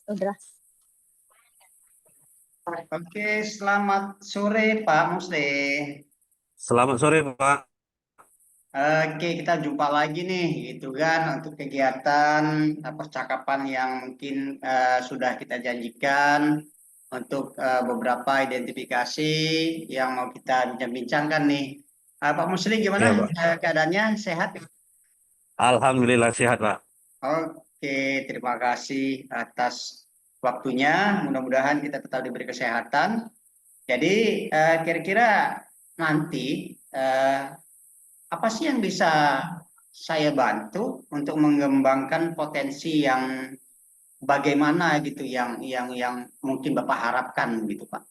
Udah. Oke, selamat sore Pak Musli. Selamat sore, Pak. Oke, kita jumpa lagi nih, gitu kan, untuk kegiatan percakapan yang mungkin sudah kita janjikan untuk beberapa identifikasi yang mau kita bincang-bincangkan nih. Pak Musli, gimana Iya, Pak. keadaannya? Sehat? Alhamdulillah sehat, Pak. Oke, terima kasih atas waktunya. Mudah-mudahan kita tetap diberi kesehatan. Jadi, kira-kira nanti eh, apa sih yang bisa saya bantu untuk mengembangkan potensi yang bagaimana gitu yang mungkin Bapak harapkan gitu Pak.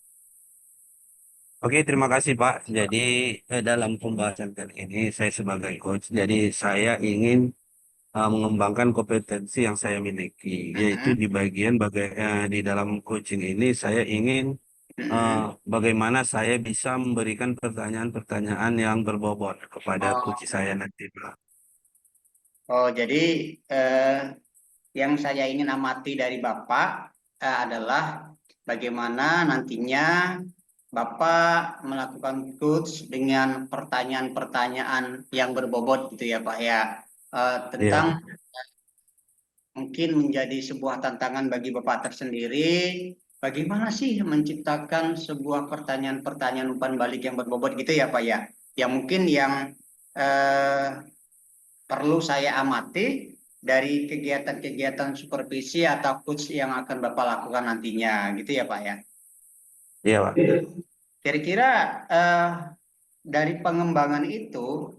Oke, terima kasih, Pak. Jadi, dalam pembahasan kali ini, saya sebagai coach, jadi saya ingin mengembangkan kompetensi yang saya miliki, yaitu Mhm, di bagian di dalam coaching ini, saya ingin eh, mhm. bagaimana saya bisa memberikan pertanyaan-pertanyaan yang berbobot kepada coach Oh, saya nanti, Pak. oh jadi eh, yang saya ingin amati dari Bapak adalah bagaimana nantinya Bapak melakukan coach dengan pertanyaan-pertanyaan yang berbobot gitu ya Pak ya. Iya, Tentang Pak. mungkin menjadi sebuah tantangan bagi Bapak tersendiri. Bagaimana sih menciptakan sebuah pertanyaan-pertanyaan umpan balik yang berbobot gitu ya Pak ya? Yang mungkin yang eh, perlu saya amati dari kegiatan-kegiatan supervisi atau coach yang akan Bapak lakukan nantinya gitu ya Pak ya. Iya, Pak. Kira-kira eh, dari pengembangan itu,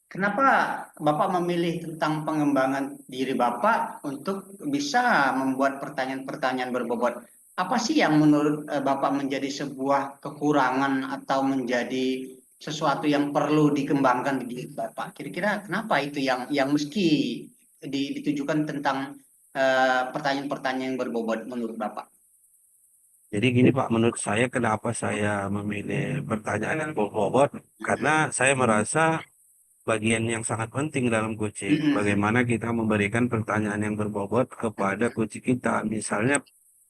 kenapa Bapak memilih tentang pengembangan diri Bapak untuk bisa membuat pertanyaan-pertanyaan berbobot? Apa sih yang menurut Bapak menjadi sebuah kekurangan atau menjadi sesuatu yang perlu dikembangkan di diri Bapak? Kira-kira kenapa itu yang mesti ditujukan tentang pertanyaan-pertanyaan yang berbobot menurut Bapak? Jadi gini, Pak, menurut saya kenapa saya memilih pertanyaan yang berbobot, karena saya merasa bagian yang sangat penting dalam coaching. Mm-mm. Bagaimana kita memberikan pertanyaan yang berbobot kepada coach kita. Misalnya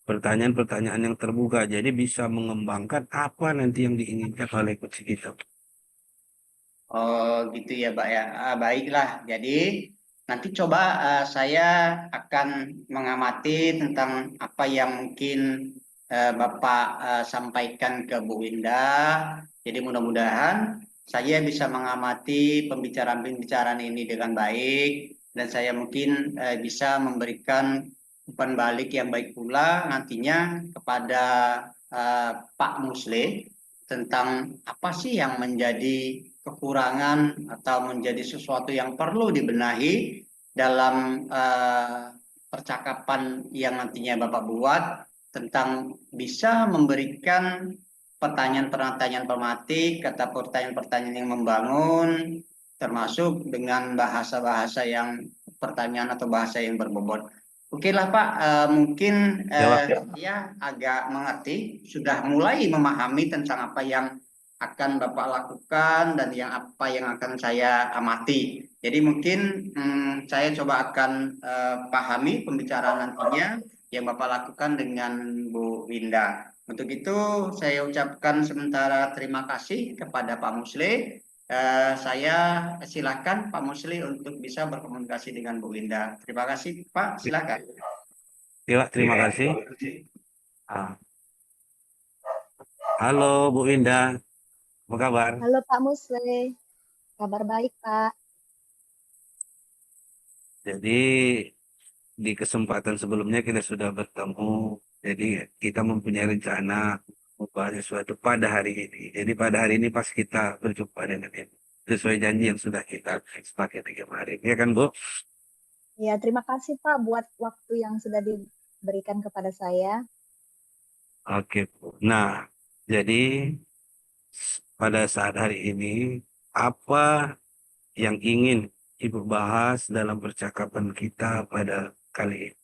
pertanyaan-pertanyaan yang terbuka. Jadi bisa mengembangkan apa nanti yang diinginkan oleh coach kita. Oh gitu ya Pak ya. Baiklah, jadi nanti coba saya akan mengamati tentang apa yang mungkin Bapak sampaikan ke Bu Indah. Jadi mudah-mudahan saya bisa mengamati pembicaraan-pembicaraan ini dengan baik dan saya mungkin bisa memberikan umpan balik yang baik pula nantinya kepada Pak Musle tentang apa sih yang menjadi kekurangan atau menjadi sesuatu yang perlu dibenahi dalam percakapan yang nantinya Bapak buat tentang bisa memberikan pertanyaan-pertanyaan pematik atau pertanyaan-pertanyaan yang membangun termasuk dengan bahasa-bahasa yang pertanyaan atau bahasa yang berbobot. Oke lah Pak, mungkin Ya, Pak. saya agak mengerti, sudah mulai memahami tentang apa yang akan Bapak lakukan dan yang apa yang akan saya amati. Jadi mungkin saya coba akan pahami pembicaraan nantinya yang Bapak lakukan dengan Bu Winda. Untuk itu saya ucapkan sementara terima kasih kepada Pak Musli. Saya silakan Pak Musli untuk bisa berkomunikasi dengan Bu Winda. Terima kasih Pak, silakan. Ya, Pak, terima kasih. Ah, halo Bu Indah, apa kabar? Halo Pak Musle, kabar baik Pak. Jadi di kesempatan sebelumnya kita sudah bertemu. Jadi kita mempunyai rencana membahas sesuatu pada hari ini. Jadi pada hari ini pas kita berjumpa dengan ini. Sesuai janji yang sudah kita sepakati kemarin. Ya kan, Bu? Ya, terima kasih Pak buat waktu yang sudah diberikan kepada saya. Oke, Bu. Nah, jadi pada saat hari ini, apa yang ingin Ibu bahas dalam percakapan kita pada kali ini?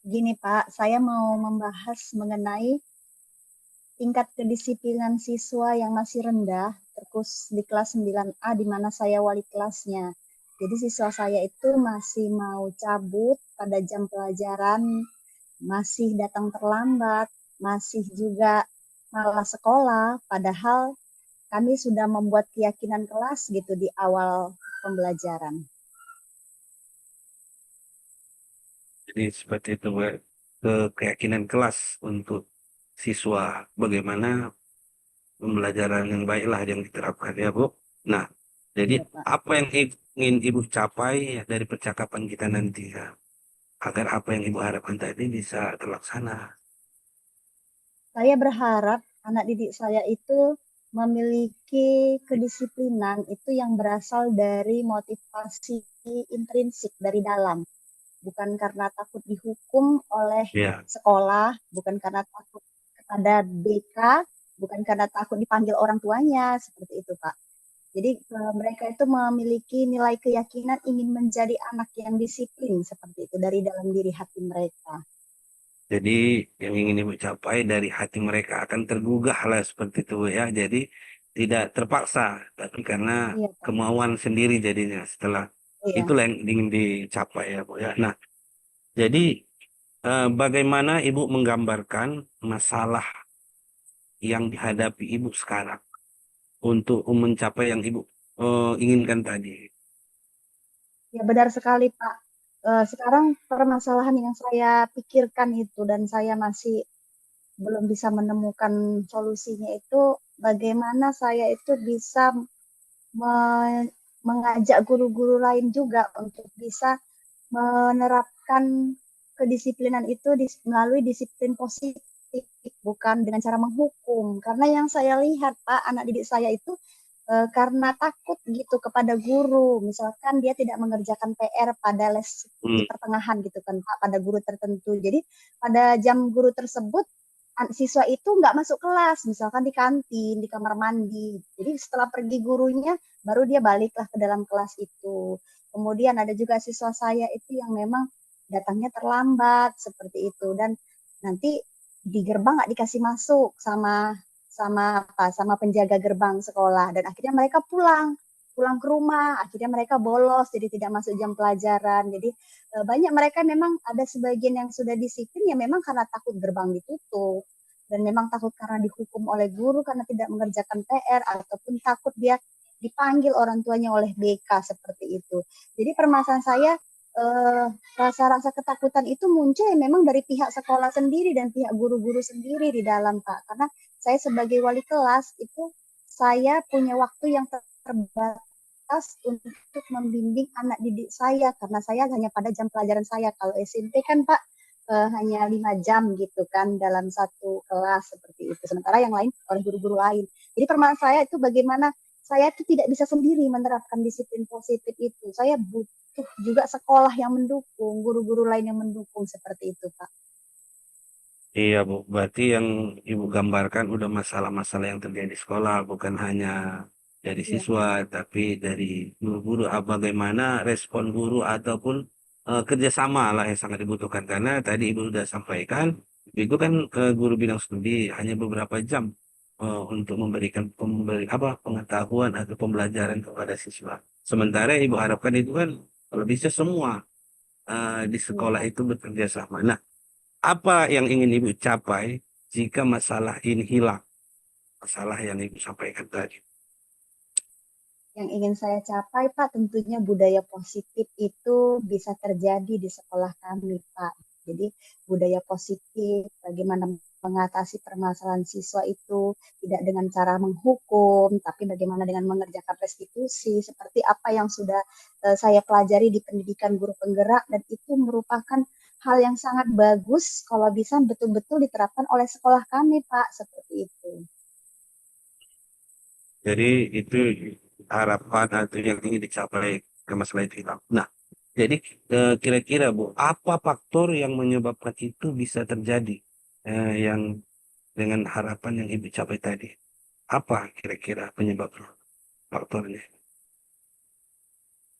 Gini Pak, saya mau membahas mengenai tingkat kedisiplinan siswa yang masih rendah, terkhusus di kelas 9A di mana saya wali kelasnya. Jadi siswa saya itu masih mau cabut pada jam pelajaran, masih datang terlambat, masih juga malas sekolah, padahal kami sudah membuat keyakinan kelas gitu di awal pembelajaran. Jadi seperti itu, Bu. Keyakinan kelas untuk siswa bagaimana pembelajaran yang baiklah yang diterapkan ya, Bu. Nah, jadi Ya, Pak. apa yang ingin Ibu capai dari percakapan kita nanti ya, agar apa yang Ibu harapkan tadi bisa terlaksana. Saya berharap anak didik saya itu memiliki kedisiplinan itu yang berasal dari motivasi intrinsik dari dalam. Bukan karena takut dihukum oleh Ya, sekolah, bukan karena takut kepada BK, bukan karena takut dipanggil orang tuanya, seperti itu, Pak. Jadi mereka itu memiliki nilai keyakinan ingin menjadi anak yang disiplin, seperti itu, dari dalam diri hati mereka. jadi yang ingin Ibu capai dari hati mereka akan tergugah lah seperti itu ya. Jadi tidak terpaksa, tapi karena Iya, Pak. kemauan sendiri jadinya setelah Iya. itulah yang ingin dicapai ya, Bu ya. Nah, jadi bagaimana Ibu menggambarkan masalah yang dihadapi Ibu sekarang untuk mencapai yang Ibu inginkan tadi? Ya benar sekali, Pak. Sekarang permasalahan yang saya pikirkan itu dan saya masih belum bisa menemukan solusinya itu bagaimana saya itu bisa mengajak guru-guru lain juga untuk bisa menerapkan kedisiplinan itu melalui disiplin positif, bukan dengan cara menghukum. Karena yang saya lihat, Pak, anak didik saya itu karena takut gitu kepada guru, misalkan dia tidak mengerjakan PR pada les di pertengahan gitu kan Pak, pada guru tertentu. Jadi pada jam guru tersebut siswa itu nggak masuk kelas, misalkan di kantin, di kamar mandi. Jadi setelah pergi gurunya, baru dia baliklah ke dalam kelas itu. Kemudian ada juga siswa saya itu yang memang datangnya terlambat seperti itu dan nanti di gerbang nggak dikasih masuk sama sama penjaga gerbang sekolah dan akhirnya mereka pulang ke rumah, akhirnya mereka bolos jadi tidak masuk jam pelajaran. Jadi banyak mereka memang ada sebagian yang sudah disiplin ya memang karena takut gerbang ditutup dan memang takut karena dihukum oleh guru karena tidak mengerjakan PR ataupun takut dia dipanggil orang tuanya oleh BK seperti itu. Jadi permasalahan saya rasa-rasa ketakutan itu muncul ya memang dari pihak sekolah sendiri dan pihak guru-guru sendiri di dalam Pak. Karena saya sebagai wali kelas itu saya punya waktu yang terbatas untuk membimbing anak didik saya karena saya hanya pada jam pelajaran saya. Kalau SMP kan Pak hanya 5 jam gitu kan dalam satu kelas seperti itu. Sementara yang lain oleh guru-guru lain. Jadi permasalahan saya itu bagaimana saya itu tidak bisa sendiri menerapkan disiplin positif itu. Saya butuh juga sekolah yang mendukung, guru-guru lain yang mendukung seperti itu, Pak. Iya, Bu. Berarti yang Ibu gambarkan udah masalah-masalah yang terjadi di sekolah, bukan hanya dari Ya, siswa, tapi dari guru-guru. Bagaimana respon guru ataupun kerjasama lah yang sangat dibutuhkan. Karena tadi Ibu sudah sampaikan, Ibu kan guru bidang studi hanya beberapa jam untuk memberikan pengetahuan atau pembelajaran kepada siswa. Sementara Ibu harapkan itu kan kalau bisa semua di iya, sekolah Pak. itu bekerja sama. Nah, apa yang ingin Ibu capai jika masalah ini hilang? Masalah yang Ibu sampaikan tadi. Yang ingin saya capai, Pak, tentunya budaya positif itu bisa terjadi di sekolah kami, Pak. Jadi budaya positif, bagaimana mengatasi permasalahan siswa itu tidak dengan cara menghukum, tapi bagaimana dengan mengerjakan restitusi, seperti apa yang sudah saya pelajari di pendidikan guru penggerak, dan itu merupakan hal yang sangat bagus kalau bisa betul-betul diterapkan oleh sekolah kami, Pak, seperti itu. Jadi itu harapan atau yang ingin dicapai ke masalah itu hilang. Nah, jadi kira-kira Bu, apa faktor yang menyebabkan itu bisa terjadi? Yang dengan harapan yang Ibu capai tadi. Apa kira-kira penyebab faktornya?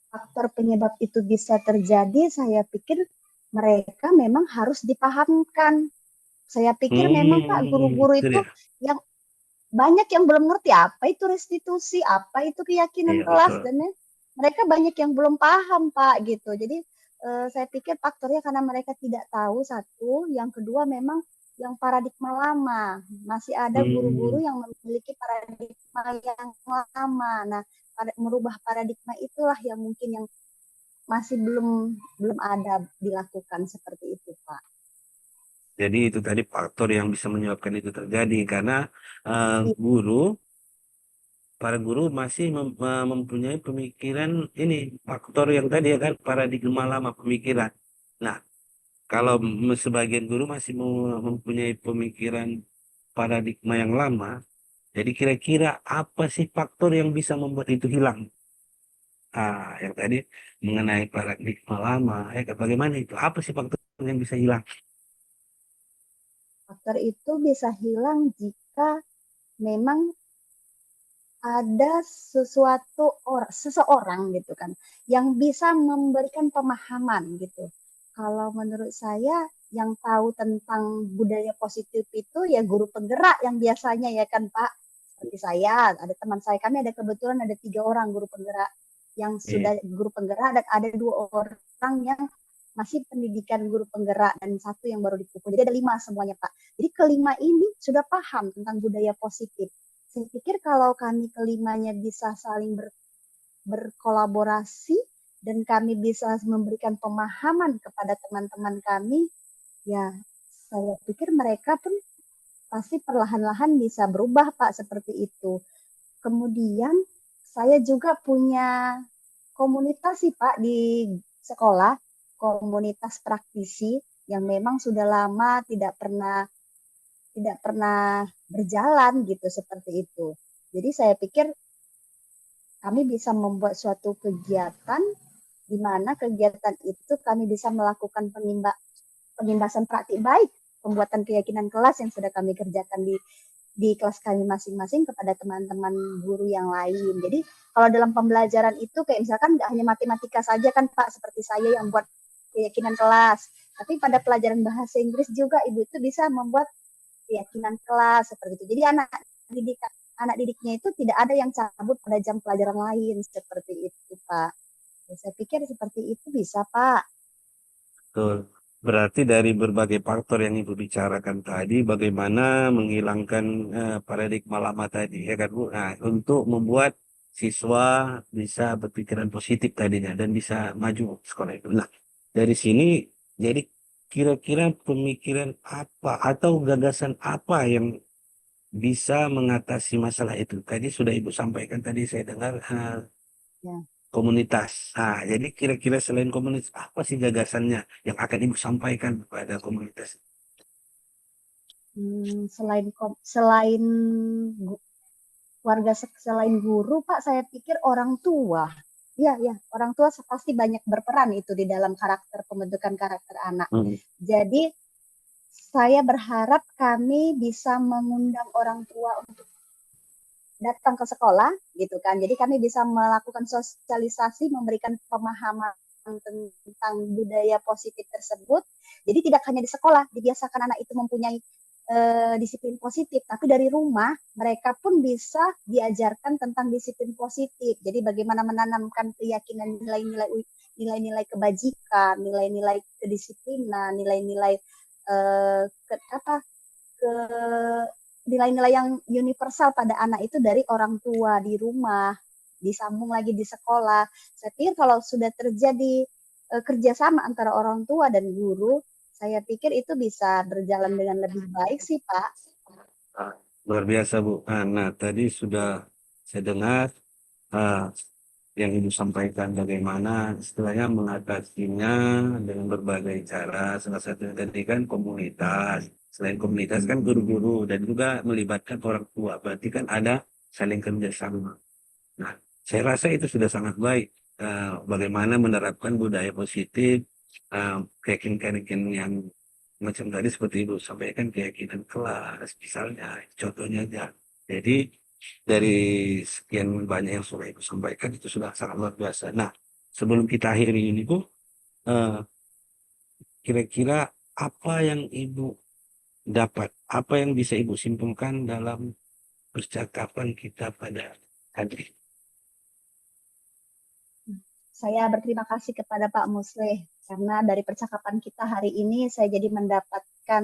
Faktor penyebab itu bisa terjadi, saya pikir mereka memang harus dipahamkan. Saya pikir memang Pak Hmm, guru-guru itu itu dia. yang banyak yang belum ngerti apa itu restitusi, apa itu keyakinan Iya, kelas, betul. dan mereka banyak yang belum paham, Pak, gitu. Jadi saya pikir faktornya karena mereka tidak tahu, satu, yang kedua memang yang paradigma lama. Masih ada guru-guru Hmm. yang memiliki paradigma yang lama. Nah, merubah paradigma itulah yang mungkin yang masih belum ada dilakukan seperti itu, Pak. Jadi itu tadi faktor yang bisa menyebabkan itu terjadi karena Iya, guru, para guru masih mempunyai pemikiran ini faktor yang tadi ya kan paradigma lama pemikiran. Nah, kalau sebagian guru masih mempunyai pemikiran paradigma yang lama, jadi kira-kira apa sih faktor yang bisa membuat itu hilang? Yang tadi mengenai paradigma lama, bagaimana itu? Apa sih faktor yang bisa hilang? faktor itu bisa hilang jika memang ada seseorang gitu kan yang bisa memberikan pemahaman gitu. Kalau menurut saya yang tahu tentang budaya positif itu ya guru penggerak yang biasanya ya kan Pak. Seperti saya, ada teman saya, kami ada kebetulan ada 3 orang guru penggerak yang Iya. sudah guru penggerak, dan ada 2 orang yang masih pendidikan guru penggerak dan satu yang baru dipupuk. Jadi ada 5 semuanya Pak. Jadi kelima ini sudah paham tentang budaya positif. Saya pikir kalau kami kelimanya bisa saling berkolaborasi dan kami bisa memberikan pemahaman kepada teman-teman kami, ya saya pikir mereka pun pasti perlahan-lahan bisa berubah Pak seperti itu. Kemudian saya juga punya komunitas sih Pak di sekolah, komunitas praktisi yang memang sudah lama tidak pernah berjalan gitu seperti itu. Jadi saya pikir kami bisa membuat suatu kegiatan di mana kegiatan itu kami bisa melakukan penindasan praktik baik, pembuatan keyakinan kelas yang sudah kami kerjakan di kelas kami masing-masing kepada teman-teman guru yang lain. Jadi kalau dalam pembelajaran itu kayak misalkan nggak hanya matematika saja kan Pak, seperti saya yang buat keyakinan kelas, tapi pada pelajaran bahasa Inggris juga Ibu itu bisa membuat keyakinan kelas seperti itu. Jadi anak didiknya itu tidak ada yang cabut pada jam pelajaran lain seperti itu, Pak. Ya, saya pikir seperti itu bisa, Pak. Betul. Berarti dari berbagai faktor yang Ibu bicarakan tadi, bagaimana menghilangkan paradigma lama tadi, ya kan Bu? Nah, untuk membuat siswa bisa berpikiran positif tadinya dan bisa maju sekolah itu. Nah, dari sini, jadi kira-kira pemikiran apa atau gagasan apa yang bisa mengatasi masalah itu? Tadi sudah Ibu sampaikan, tadi saya dengar Ya. komunitas. Nah, jadi kira-kira selain komunitas, apa sih gagasannya yang akan Ibu sampaikan kepada komunitas? Selain selain guru, Pak, saya pikir orang tua. Ya, ya, orang tua pasti banyak berperan itu di dalam pembentukan karakter anak. Hmm. Jadi saya berharap kami bisa mengundang orang tua untuk datang ke sekolah gitu kan. Jadi kami bisa melakukan sosialisasi, memberikan pemahaman tentang budaya positif tersebut. Jadi tidak hanya di sekolah, dibiasakan anak itu mempunyai disiplin positif, tapi dari rumah mereka pun bisa diajarkan tentang disiplin positif. Jadi bagaimana menanamkan keyakinan nilai-nilai kebajikan, nilai-nilai kedisiplinan, nilai-nilai eh, ke, apa ke nilai-nilai yang universal pada anak itu dari orang tua di rumah, disambung lagi di sekolah. Saya pikir kalau sudah terjadi kerjasama antara orang tua dan guru, saya pikir itu bisa berjalan dengan lebih baik sih, Pak. Ah, luar biasa, Bu. Nah, tadi sudah saya dengar ah, yang Ibu sampaikan bagaimana istilahnya mengatasinya dengan berbagai cara. Salah satunya tadi kan komunitas. Selain komunitas kan guru-guru dan juga melibatkan orang tua. Berarti kan ada saling kerjasama. Nah, saya rasa itu sudah sangat baik. Bagaimana menerapkan budaya positif, keyakinan-keyakinan yang macam tadi seperti Ibu sampaikan keyakinan kelas, misalnya, contohnya aja. Jadi dari sekian banyak yang sudah Ibu sampaikan itu sudah sangat luar biasa. Nah, sebelum kita akhiri ini Bu, eh, kira-kira apa yang Ibu dapat, apa yang bisa Ibu simpulkan dalam percakapan kita pada hari ini. Saya berterima kasih kepada Pak Musleh karena dari percakapan kita hari ini saya jadi mendapatkan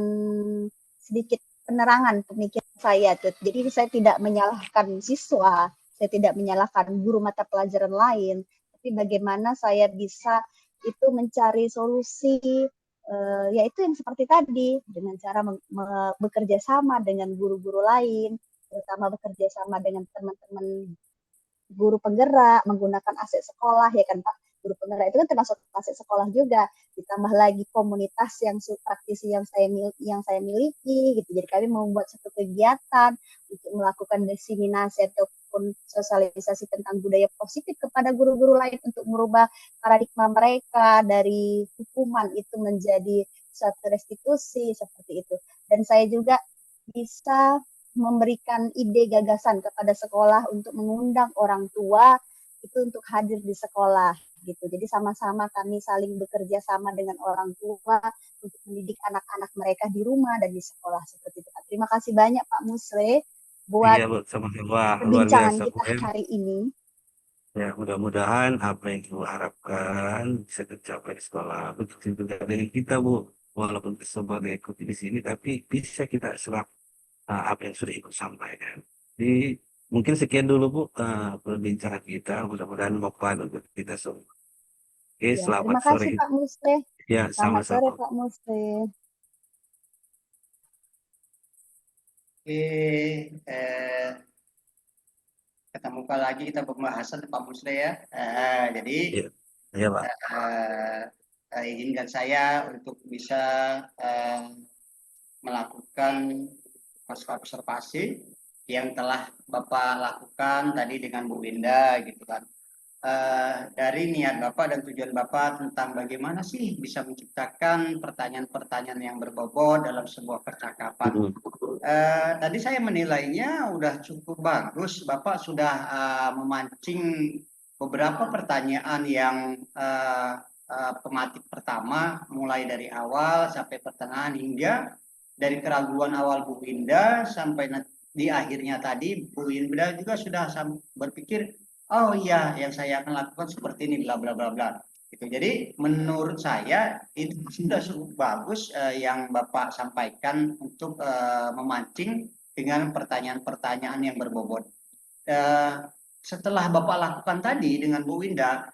sedikit penerangan pemikiran saya. Jadi saya tidak menyalahkan siswa, saya tidak menyalahkan guru mata pelajaran lain, tapi bagaimana saya bisa itu mencari solusi, yaitu yang seperti tadi, dengan cara bekerja sama dengan guru-guru lain, terutama bekerja sama dengan teman-teman guru penggerak, menggunakan aset sekolah, ya kan Pak? Guru penggerak itu kan termasuk aset sekolah juga. Ditambah lagi komunitas yang praktisi yang saya miliki, gitu. Jadi kami membuat satu kegiatan untuk melakukan diseminasi ataupun sosialisasi tentang budaya positif kepada guru-guru lain untuk merubah paradigma mereka dari hukuman itu menjadi suatu restitusi seperti itu. Dan saya juga bisa memberikan ide gagasan kepada sekolah untuk mengundang orang tua itu untuk hadir di sekolah gitu. Jadi sama-sama kami saling bekerja sama dengan orang tua untuk mendidik anak-anak mereka di rumah dan di sekolah seperti itu. Terima kasih banyak Pak Musre buat Iya, Bu, sama-sama luar perbincangan biasa, Bu. kita hari ini. Ya, mudah-mudahan apa yang Ibu harapkan bisa tercapai di sekolah. Begitu juga dengan kita, Bu. Walaupun sebagai ikut di sini, tapi bisa kita serap apa yang sudah Ibu sampaikan. Jadi, mungkin sekian dulu, Bu, perbincangan kita. Mudah-mudahan bermanfaat untuk kita semua. Oke, Ya, selamat terima kasih sore. Pak Musre. Ya, Selamat sore sama-sama. Pak Musre. Oke, ketemu lagi kita pembahasan Pak Musle ya. Jadi Ya, ya, Pak. izinkan saya untuk bisa melakukan observasi yang telah Bapak lakukan tadi dengan Bu Winda gitu kan. Dari niat Bapak dan tujuan Bapak tentang bagaimana sih bisa menciptakan pertanyaan-pertanyaan yang berbobot dalam sebuah percakapan. Tadi saya menilainya udah cukup bagus. Bapak sudah memancing beberapa pertanyaan yang tematik pertama, mulai dari awal sampai pertengahan hingga dari keraguan awal Bu Winda sampai di akhirnya tadi Bu Winda juga sudah berpikir, oh iya yang saya akan lakukan seperti ini, bla bla bla bla. Gitu. Jadi menurut saya itu sudah cukup bagus yang Bapak sampaikan untuk memancing dengan pertanyaan-pertanyaan yang berbobot. Setelah Bapak lakukan tadi dengan Bu Winda,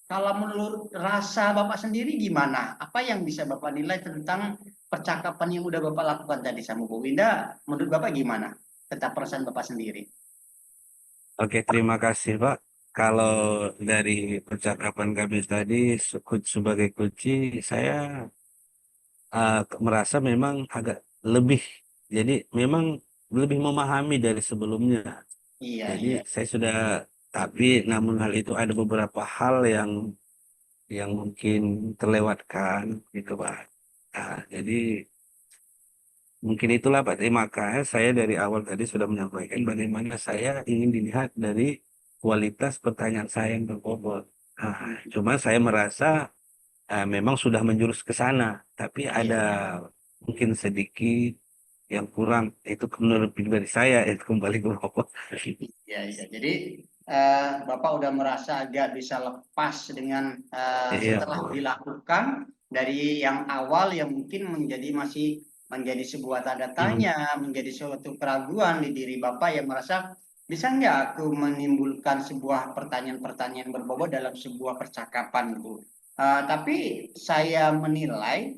kalau menurut rasa Bapak sendiri gimana? Apa yang bisa Bapak nilai tentang percakapan yang udah Bapak lakukan tadi sama Bu Winda? Menurut Bapak gimana? Tentang perasaan Bapak sendiri. Oke, terima kasih, Pak. Kalau dari percakapan kami tadi, sebagai kunci, saya merasa memang agak lebih, jadi memang lebih memahami dari sebelumnya. Iya, Jadi iya. saya sudah, tapi namun hal itu ada beberapa hal yang mungkin terlewatkan, gitu, Pak. Nah, jadi mungkin itulah, Pak. Terima kasih. Saya dari awal tadi sudah menyampaikan bagaimana saya ingin dilihat dari kualitas pertanyaan saya yang berbobot. Nah, cuma saya merasa memang sudah menjurus ke sana, tapi Iya, ada mungkin sedikit yang kurang. Itu menurut pribadi saya, itu kembali ke Bapak. iya, iya. Jadi Bapak udah merasa agak bisa lepas dengan Iya, setelah Bu. dilakukan dari yang awal yang mungkin masih menjadi sebuah tanda Hmm. tanya, menjadi suatu keraguan di diri Bapak yang merasa bisa nggak aku menimbulkan sebuah pertanyaan-pertanyaan berbobot dalam sebuah percakapan itu. Tapi saya menilai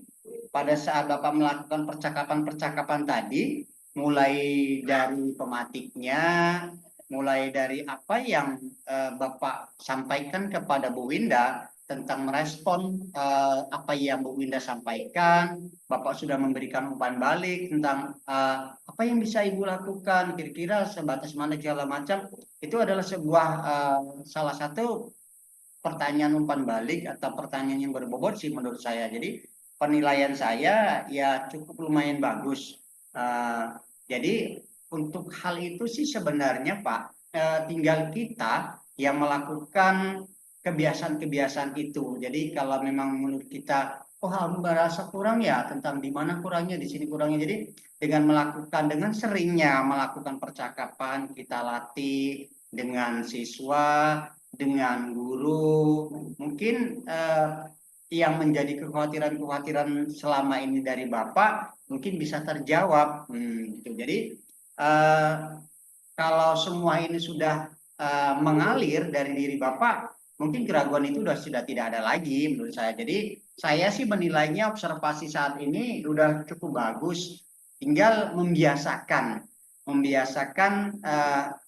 pada saat Bapak melakukan percakapan-percakapan tadi, mulai dari pematiknya, mulai dari apa yang Bapak sampaikan kepada Bu Winda tentang merespon apa yang Bu Winda sampaikan, Bapak sudah memberikan umpan balik tentang apa yang bisa Ibu lakukan, kira-kira sebatas mana segala macam, itu adalah sebuah salah satu pertanyaan umpan balik atau pertanyaan yang berbobot sih menurut saya. Jadi penilaian saya ya cukup lumayan bagus. Jadi untuk hal itu sih sebenarnya Pak, tinggal kita yang melakukan kebiasaan-kebiasaan itu. Jadi kalau memang menurut kita oh merasa kurang ya, tentang di mana kurangnya, di sini kurangnya. Jadi dengan seringnya melakukan percakapan, kita latih dengan siswa, dengan guru, mungkin yang menjadi kekhawatiran-kekhawatiran selama ini dari Bapak mungkin bisa terjawab. Gitu. Jadi eh, kalau semua ini sudah mengalir dari diri Bapak, mungkin keraguan itu sudah tidak ada lagi menurut saya. Jadi saya sih menilainya observasi saat ini sudah cukup bagus. Tinggal membiasakan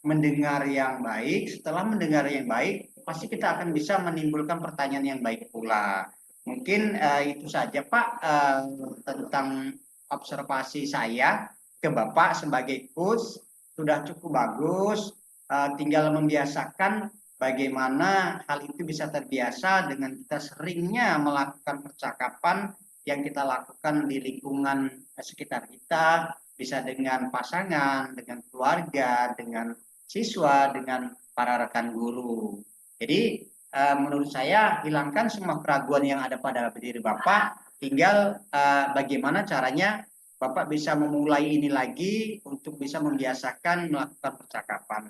mendengar yang baik. Setelah mendengar yang baik, pasti kita akan bisa menimbulkan pertanyaan yang baik pula. Mungkin itu saja Pak tentang observasi saya ke Bapak sebagai coach sudah cukup bagus. Tinggal membiasakan bagaimana hal itu bisa terbiasa dengan kita seringnya melakukan percakapan yang kita lakukan di lingkungan sekitar kita, bisa dengan pasangan, dengan keluarga, dengan siswa, dengan para rekan guru. Jadi menurut saya hilangkan semua keraguan yang ada pada diri Bapak, tinggal bagaimana caranya Bapak bisa memulai ini lagi untuk bisa membiasakan melakukan percakapan.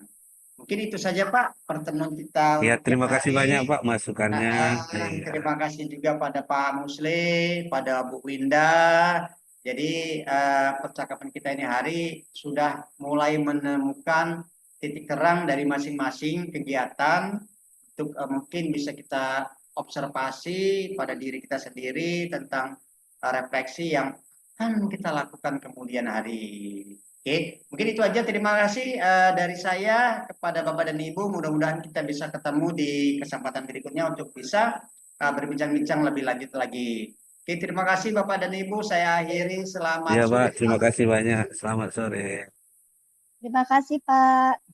Mungkin itu saja Pak pertemuan kita Ya, untuk terima yang kasih banyak hari. Pak masukannya. Iya. Terima kasih juga pada Pak Musli, pada Bu Winda. Jadi percakapan kita ini hari sudah mulai menemukan titik terang dari masing-masing kegiatan untuk mungkin bisa kita observasi pada diri kita sendiri tentang refleksi yang akan kita lakukan kemudian hari. Oke, mungkin itu aja. Terima kasih dari saya kepada Bapak dan Ibu. Mudah-mudahan kita bisa ketemu di kesempatan berikutnya untuk bisa berbincang-bincang lebih lanjut lagi. Oke, terima kasih Bapak dan Ibu. Saya akhiri. Selamat Ya sore. Pak, terima kasih banyak. Selamat sore. Terima kasih, Pak.